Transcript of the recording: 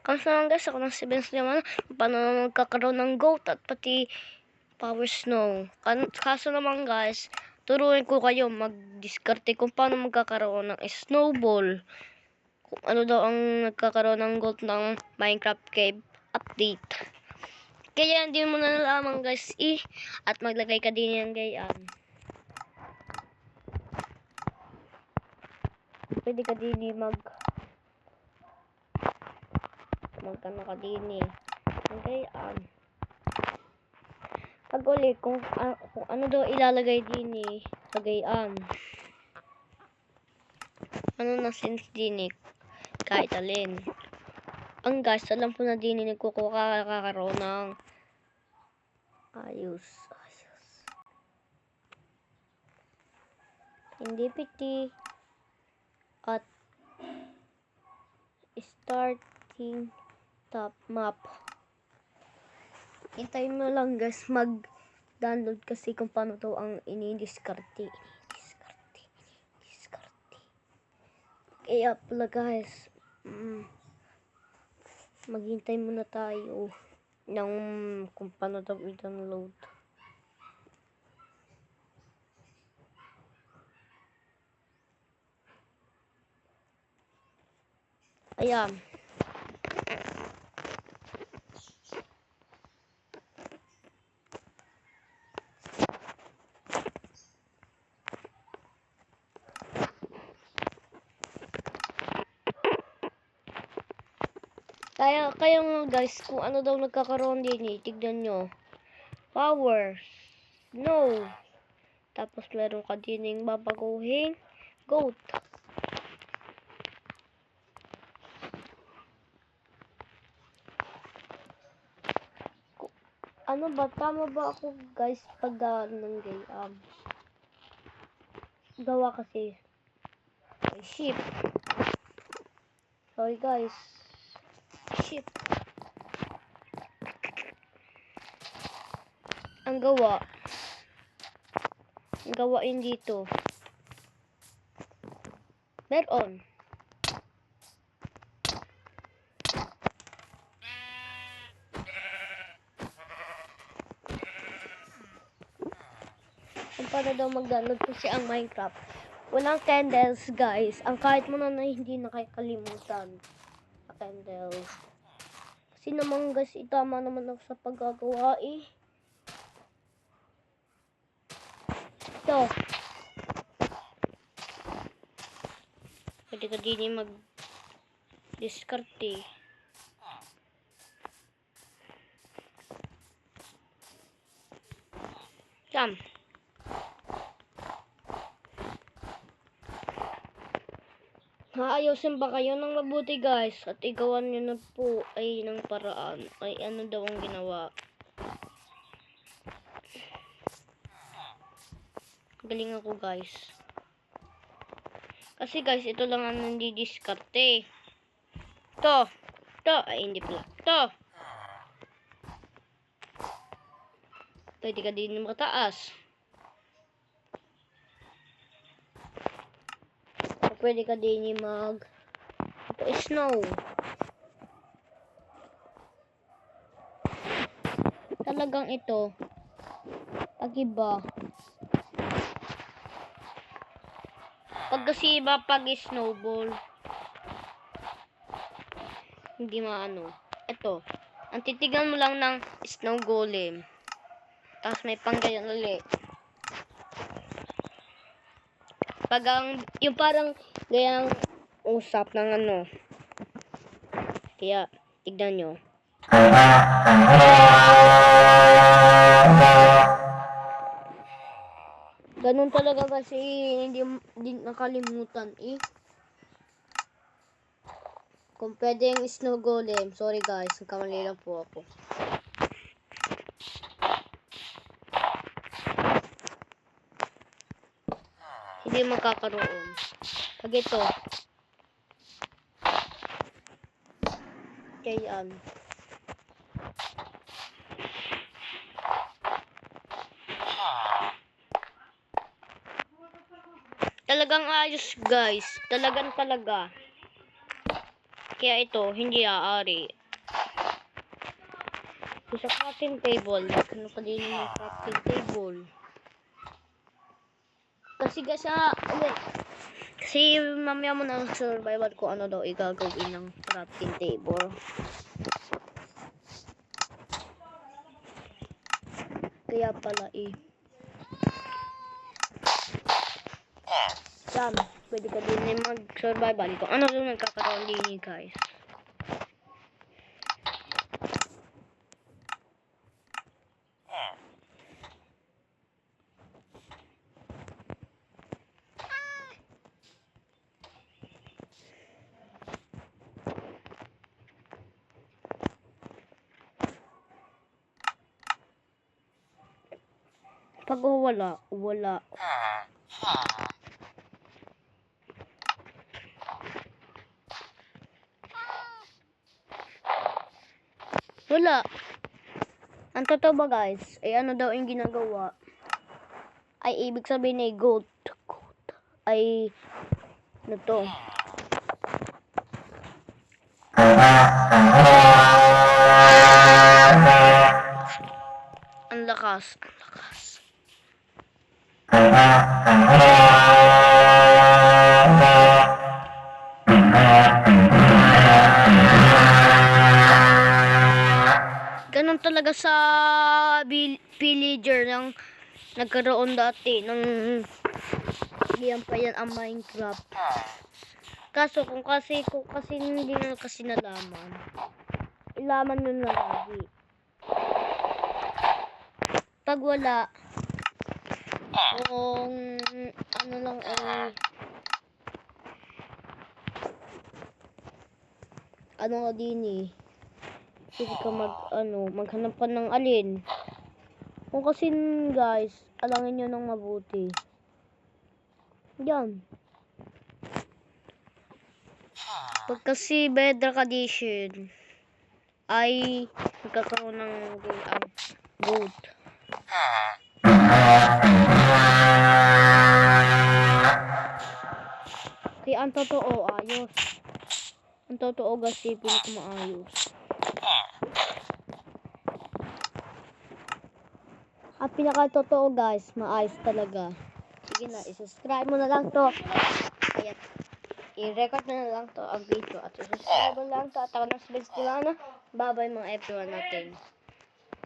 Kamusta naman guys? Ako ng si Benz naman. Paano naman magkakaroon ng goat at pati power snow. Kaso naman guys, turuin ko kayo mag-diskarte kung paano magkakaroon ng snowball. Kung ano daw ang nagkakaroon ng goat ng Minecraft Cave update. Kaya hindi mo na nalaman guys at maglagay ka din yan gayaan. Pwede ka din magkano ka din gayaan. Pag uli kung ano daw ilalagay din sa gayaan. Ano na sense din kahit alin. Ang guys, alam po na din nagkakaroon ng ayos. Hindi piti at starting top map. Hintayin mo lang guys mag-download kasi kung paano to ang ini-diskarte. Kaya pala guys, maghintay muna tayo ng kung paano to i-download. Ayan. Kaya nga guys, kung ano daw nagkakaroon din tignan nyo. Power. No. Tapos meron ka din yung babaguhin. Goat. Ano ba? Tama ba ako guys pag ng gayam? Gawa kasi. Ship. Sorry guys. Ship. Ang gawain dito. Meron. Kung paano daw mag-download kasi ang Minecraft. Walang candles guys. Ang kahit mo na hindi nakakalimutan. Candles. Kasi naman guys, itama naman ako sa paggagawa Ito. Pwede ka din mag-diskarte. Jam. Ayusin ba kayo ng mabuti guys at igawan nyo na po ay ng paraan ay ano daw ang ginawa. Galing ako guys. Kasi guys, ito lang ang nandidiskarte. Ito ay hindi pala. Ito. Pwede ka din mataas. Pwede ka din snow. Talagang ito. Pag-iba. Pag kasi iba pag snowball. Hindi maano. Ito. Ang titigan mo lang ng snow golem. Tapos may panggayon ulit. Pag yung parang gayang usap ng ano. Kaya, tignan nyo. Ganun talaga kasi hindi nakalimutan Kung pwede yung snow golem. Sorry guys, nagkamali lang po ako. Hindi magkakaroon. Pag ito. Kayaan. Talagang ayos guys. Talaga. Kaya ito, hindi aari. So, sa crafting table, ano pa din yung crafting table? Kasi mamaya mo na survival ko ano daw igagawin ng crafting table. Kaya pala Yan, pwede ka din mag-survival kung ano yung nagkakaroon din guys. Pag wala. Wala. Ang totoo ba guys, ay ano daw yung ginagawa? Ay ibig sabihin ay goat. Ay ano to? Ang lakas. Ganun talaga sa villager ng nagkaroon dati ng yan pa yan ang Minecraft. Kaso kung kasi hindi na kasi nalaman. Ilaman nyo na lagi. Pag wala, kung ano lang ano nga din hindi ka maghanap ka ng alin. Kung kasi guys, alangin nyo ng mabuti. Yan. Pag kasi bedrock addition ay magkakaroon ng goat. Kaya ang totoo ayos. Ang totoo guys, pinakamaayos. Ang pinaka-totoo guys, maayos talaga. Sige na, i-subscribe mo na lang to. Ayan. I-record na lang to ang video. At i-subscribe mo lang to. At ako na sa Bye bye mga everyone natin.